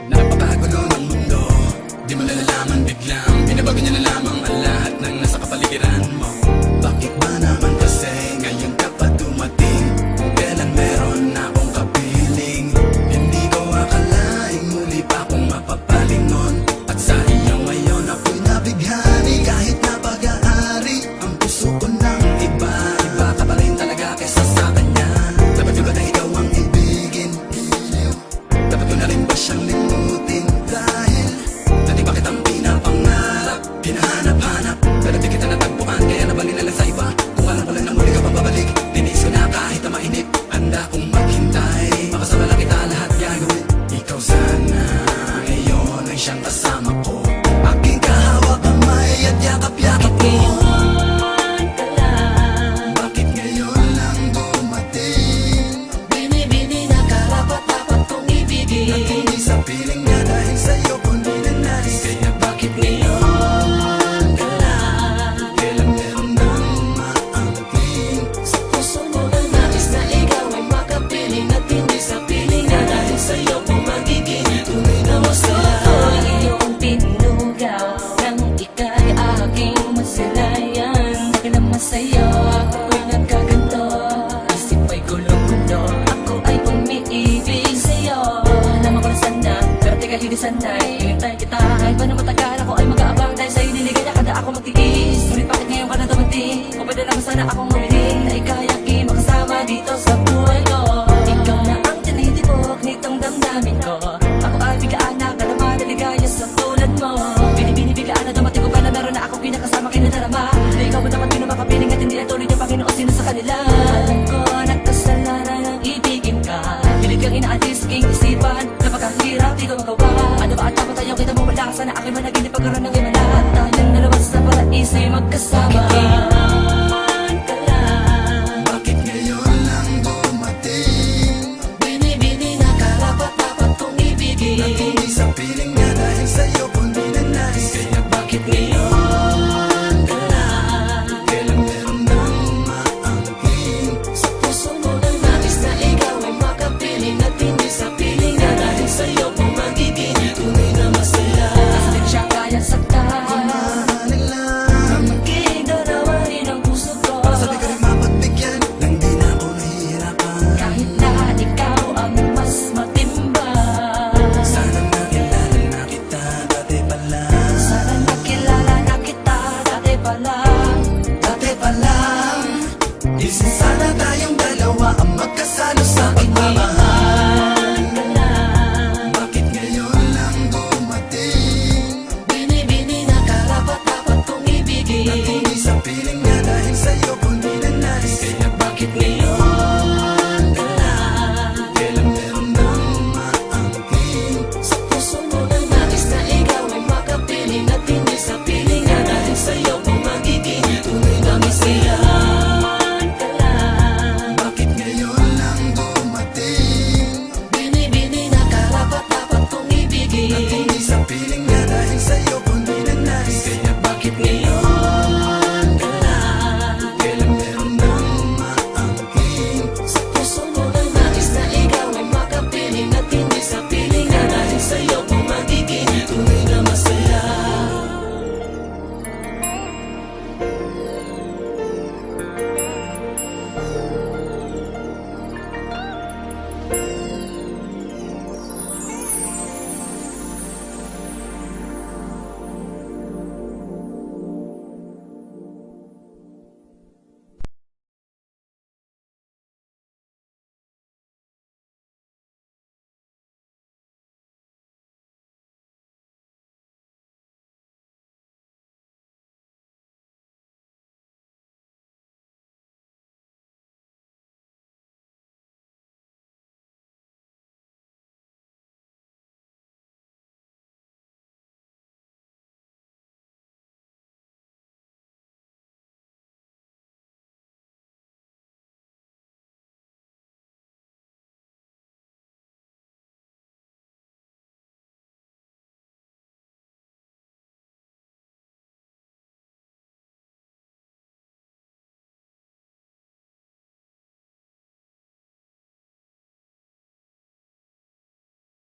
Napakagulo ng mundo, di mo nalalaman biglang binabago niya na lamang ang lahat ng nasa kapaligiran mo. Bakit ba naman kasi ngayon ka pa dumating? Kailan meron na akong kapiling? Hindi ko akalaing muli pa akong mapapalingon. At sa iyo ngayon ako'y nabighani. Kahit na pag-aari ang puso ko ng iba, iba ka pa rin talaga kesa sa kanya. Dapat ko ba na ikaw ang ibigin? Dapat ko na rin ba siyang limutin? Dahil dati bakit ang pinapangarap, pinahanap-hanap, pero di kita natagpuan, kaya nabalin na lang sa iba. Kung alam ko lang na muli ka pang babalik, niniis ko na kahit na mainip, handa kong maghintay. Makasama lang kita lahat gagawin. Ikaw sana ngayon ay siyang kasama ko, aking kahawak kamay at yakap-yakap ko. Bakit ngayon lang dumating? Bini-bini na karapat-dapat kong ibigin. At hindi sa piling na dahil sa'yo kundi na nais. Kaya bakit ngayon ka lang? Kailan meron nang maangking? Sa puso mo na nais na ikaw ay makapiling. At hindi sa piling na dahil sa'yo po magiging tunay na masaya. Ako'y iyong tinugaw nang ika'y aking masilayan. Dahil naman sa'yo ako'y nagkaganto. Isip ay gulong-gulo, ako ay umiibig sa'yo. Alam ako na sana, pero teka hindi sanay. Hintay kita kahit pa na matagal, ako ay mag-aabang. Dahil sa'yo niligaya kada ako magtiis. Ngunit bakit ngayon ka na dumating? O pwede naman sana akong humiling na ika'y aking makasama dito sa buhay ko. Ikaw na ang tinitibok nitong damdamin ko. Ako ay biglaan na kadama na ligaya sa tulad mo. Binibiglaan na dumating ko pa na meron na akong kinakasama kinadarama. Na ikaw mo naman pinamakapiling at hindi na tuloy yung Panginoon sino sa kanila. Alam ko nagkasalanan ng ibigin ka. Pilit kang inaalis sa aking isipan. Napakahirap di ko magawa. Ano ba at dapat tayo kita mo wala? Sana aking managinip pagkaroon ng himala. At tayong dalawa sa paraiso'y magkasama. Ka lang. Bakit ngayon lang dumating? Bini-bini na karapat-dapat kong ibigin. At hindi sa piling na dahil sa'yo kundi na nais. Kaya bakit ngayon ka lang? Kailan meron nang maangking? Sa puso mo na nais na ikaw ay makapiling. At hindi sa piling na dahil sa'yo po magiging tunay na masaya. Kasi siya kaya saktan. Kumahaling lang, Magiging darawahin ang puso ko. sabi ko rin mapagbigyan nang di na ako nahihirapan. Kahit na ikaw ang mas matimbang. Sana nakilala na kita dati pa lang. Sana nakilala na kita dati pa lang. Dati pa lang, isip sana tayong dalawa ang magkasalo sa pagmamahal. Ka lang. Bakit ngayon lang dumating? Bini-bini na karapat-dapat kong ibigin. At hindi sa piling na dahil sa'yo kundi